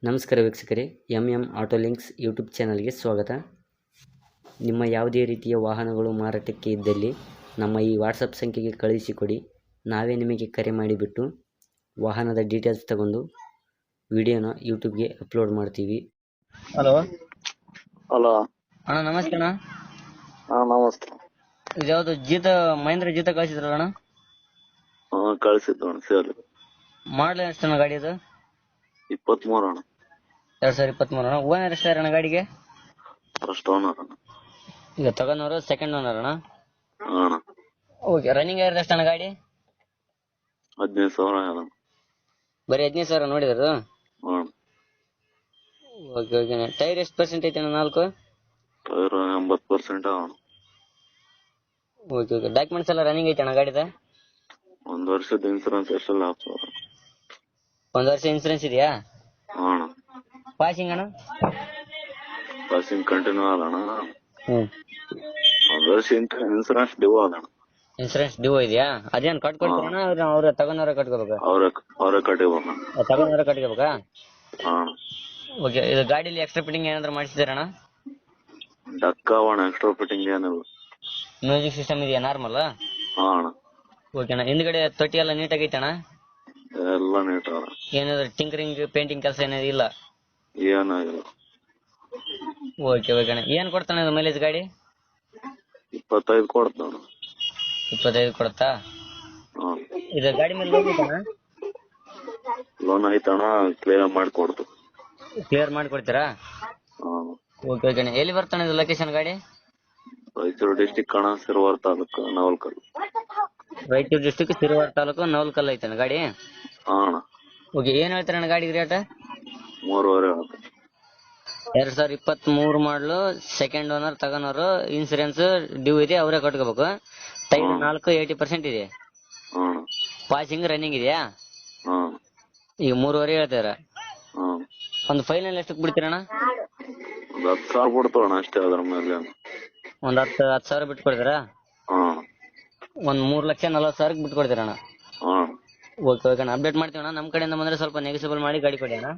ನಮಸ್ಕಾರ ವೀಕ್ಷಕರೇ, M auto links YouTube ಚಾನಲ್ಗೆ ಸ್ವಾಗತ. ನಿಮ್ಮ ಯಾವುದೇ ರೀತಿಯ ವಾಹನಗಳು ಮಾರಾಟಕ್ಕೆ ಇದ್ದಲ್ಲಿ ನಮ್ಮ ಈ ವಾಟ್ಸಪ್ ಸಂಖ್ಯೆಗೆ ಕಳುಹಿಸಿಕೊಡಿ. ನಾವೇ ನಿಮಗೆ ಕರೆ ಮಾಡಿಬಿಟ್ಟು ವಾಹನದ ಡೀಟೇಲ್ಸ್ ತಗೊಂಡು ವಿಡಿಯೋನ ಯೂಟ್ಯೂಬ್ಗೆ ಅಪ್ಲೋಡ್ ಮಾಡ್ತೀವಿ. ಹಲೋ ಹಲೋ ಅಣ್ಣ, ನಮಸ್ತೆ ಅಣ್ಣ. ನಮಸ್ತೆ. ಇದ್ಯಾವುದು ಮಹೇಂದ್ರ ಜೀತ ಕಳಿಸಿದ್ರಲ್ಲ ಅಣ್ಣ? ಕಳಿಸಿದ್ದು ಅಣ್ಣ ಸೇಲ್. ಮಾಡಲ್ ಎಷ್ಟಣ್ಣ ಗಾಡಿ ಅದು? 23 ಅಣ್ಣ. 2023 ಅಣ್ಣ. ಓನರ್ ಎಷ್ಟಾರ ಅಣ್ಣ ಗಾಡಿಗೆ? ಫಸ್ಟ್ ಓನರ್ ಅಣ್ಣ. ಈಗ ತಗೊಂಡವರು ಸೆಕೆಂಡ್ ಓನರ್ ಅಣ್ಣ? ಅಣ್ಣ ಓಕೆ. ರನ್ನಿಂಗ್ ಆಗಿರೋದು ಎಷ್ಟಣ್ಣ ಗಾಡಿ? 15,000 ಅಣ್ಣ. ಬರೀ 15,000 ನೋಡಿದ್ರು? ಅಣ್ಣ ಓಕೆ ಓಕೆ. ಟೈರ್ ಎಷ್ಟು ಪರ್ಸೆಂಟ್ ಐತೆ ಅಣ್ಣ? 4? ಟೈರ್ 80% ಅಣ್ಣ. Okay okay. ಡಾಕ್ಯುಮೆಂಟ್ಸ್ ಎಲ್ಲ ರನ್ನಿಂಗ್ ಐತೆ ಅಣ್ಣ ಗಾಡಿದ? 1 ವರ್ಷದ ಇನ್ಸೂರೆನ್ಸ್ ಎಷ್ಟೆಲ್ಲ ಹಾಕ್ತಾರ? 1 ವರ್ಷ ಇನ್ಸೂರೆನ್ಸ್ ಇದೆಯಾ? ಅಣ್ಣ ಪಾಸಿಂಗ್ ಅಣ್ಣ? ಪಾಸಿಂಗ್ ಕಂಟಿನ್ಯೂ ಅದ ಅಣ್ಣ. ಹ್ಮ್. 1 ವರ್ಷ ಇನ್ಸೂರೆನ್ಸ್ ಡ್ಯೂ ಅದ ಅಣ್ಣ. ಇನ್ಸೂರೆನ್ಸ್ ಡ್ಯೂ ಇದೆಯಾ? ಅದೇನ್ ಕಟ್ಕೊಡ್ತಾರಣ್ಣ? ಅವ್ರ ತಗೊಂಡವ್ರ ಕಟ್ಕೋಬೇಕಾ? ಅವ್ರ ಕಟ್ಟಿಬೋಣ. ತಗೊಂಡವ್ರ ಕಟ್ಕೋಬೇಕಾ? ಅಣ್ಣ ಓಕೆ. ಇದು ಗಾಡಿಲಿ ಎಕ್ಸ್ಟ್ರಾ ಫಿಟ್ಟಿಂಗ್ ಏನಾದ್ರು ಮಾಡಿಸಿದಾರಣ್ಣ? ಡಕ್ಕ ಅಣ್ಣ, ಎಕ್ಸ್ಟ್ರಾ ಫಿಟ್ಟಿಂಗ್ ಏನಿಲ್ಲ. ಮ್ಯೂಸಿಕ್ ಸಿಸ್ಟಮ್ ಇದೆಯಾ ನಾರ್ಮಲ್? ಅಣ್ಣ ಓಕೆ ಅಣ್ಣ. ಹಿಂದ್ಗಡೆ ತೊಟ್ಟಿ ಎಲ್ಲ ನೀಟಾಗಿ ಐತಣ್ಣ? ಎಲ್ಲ ನೀಟ್ ಅದ. ಏನಾದ್ರು ಟಿಂಕರಿಂಗ್ ಪೇಂಟಿಂಗ್ ಕೆಲಸ ಏನಾದ್ರು ಇಲ್ಲ? ಏನಾಗಿಲ್ಲ. ಓಕೆ ಓಕೆ ಅಣ್ಣ. ಏನ್ ಕೊಡ್ತಾನೆ ಇದು ಮೈಲೇಜ್ ಗಾಡಿ? 25 ಕೊಡ್ತಾನ. 25 ಕೊಡುತ್ತಾ? ಇದು ಗಾಡಿ ಮೇಲೆ ಲೋನ್ ಐತಣ್ಣ? ಲೋನ್ ಐತಣ್ಣ, ಕ್ಲಿಯರ್ ಮಾಡಿ ಕೊಡ್ತು. ಕ್ಲಿಯರ್ ಮಾಡಿ ಕೊಡ್ತೀರಾ? ಓಕೆ ಓಕೆ ಅಣ್ಣ. ಎಲ್ಲಿ ಬರ್ತಾನೆ ಇದು ಲೊಕೇಶನ್ ಗಾಡಿ? ರಾಯಚೂರು ಡಿಸ್ಟಿಕ್ ಅಣ್ಣ, ಸಿರುವಾರ ತಾಲೂಕು, ನವಲ್ಕಲ್. ರಾಯಚೂರು ಡಿಸ್ಟಿಕ್, ಸಿರುವಾರ ತಾಲೂಕು, ನವಲ್ಕಲ್ ಐತಣ್ಣ ಗಾಡಿ? ಅಣ್ಣ ಓಕೆ. ಏನ್ ಹೇಳ್ತಾರಣ್ಣ ಗಾಡಿಗೆ ರೇಟ್? 3.5 ಹೇಳ್ತಾರೆ. 2023 ಮಾಡಲು, ಸೆಕೆಂಡ್ ಓನರ್, ತಗೋನವರು, ಇನ್ಸೂರೆನ್ಸ್ ಡ್ಯೂ ಇದೆ, ಅವರೇ ಕಟ್ಕೋಬೇಕು. ಟೈರ್ 4 80% ಇದೆ. ಅಣ್ಣ ಪಾಸಿಂಗ್ ರನ್ನಿಂಗ್ ಇದೆಯಾ? ಅಣ್ಣ ಈಗ 3.5 ಹೇಳ್ತಾರ. ಅಣ್ಣ ಒಂದು ಫೈನಲ್ ಎಷ್ಟಕ್ಕೆ ಬಿಡ್ತೀರಣ್ಣ? 10,000 ಬಿಡ್ತು ಅಣ್ಣ ಅಷ್ಟೇ. ಅದ್ರ ಮೇಲೆ ಒಂದ್ 10,000 ಬಿಟ್ಟು ಕೊಡ್ತೀರಾ? ಅಣ್ಣ ಒಂದ್ 3,40,000 ಬಿಟ್ಟು ಕೊಡ್ತೀರಣ್ಣ? ಅಣ್ಣ ಓಕೆ ಓಕೆ ಅಣ್ಣ. ಅಪ್ಡೇಟ್ ಮಾಡ್ತೀವಿ ಅಣ್ಣ. ನಮ್ಮ ಕಡೆಯಿಂದ ಬಂದ್ರೆ ಸ್ವಲ್ಪ ನೆಗೆಸಿಬಲ್ ಮಾಡಿ ಗಾಡಿ ಕೊಡಿ ಅಣ್ಣ.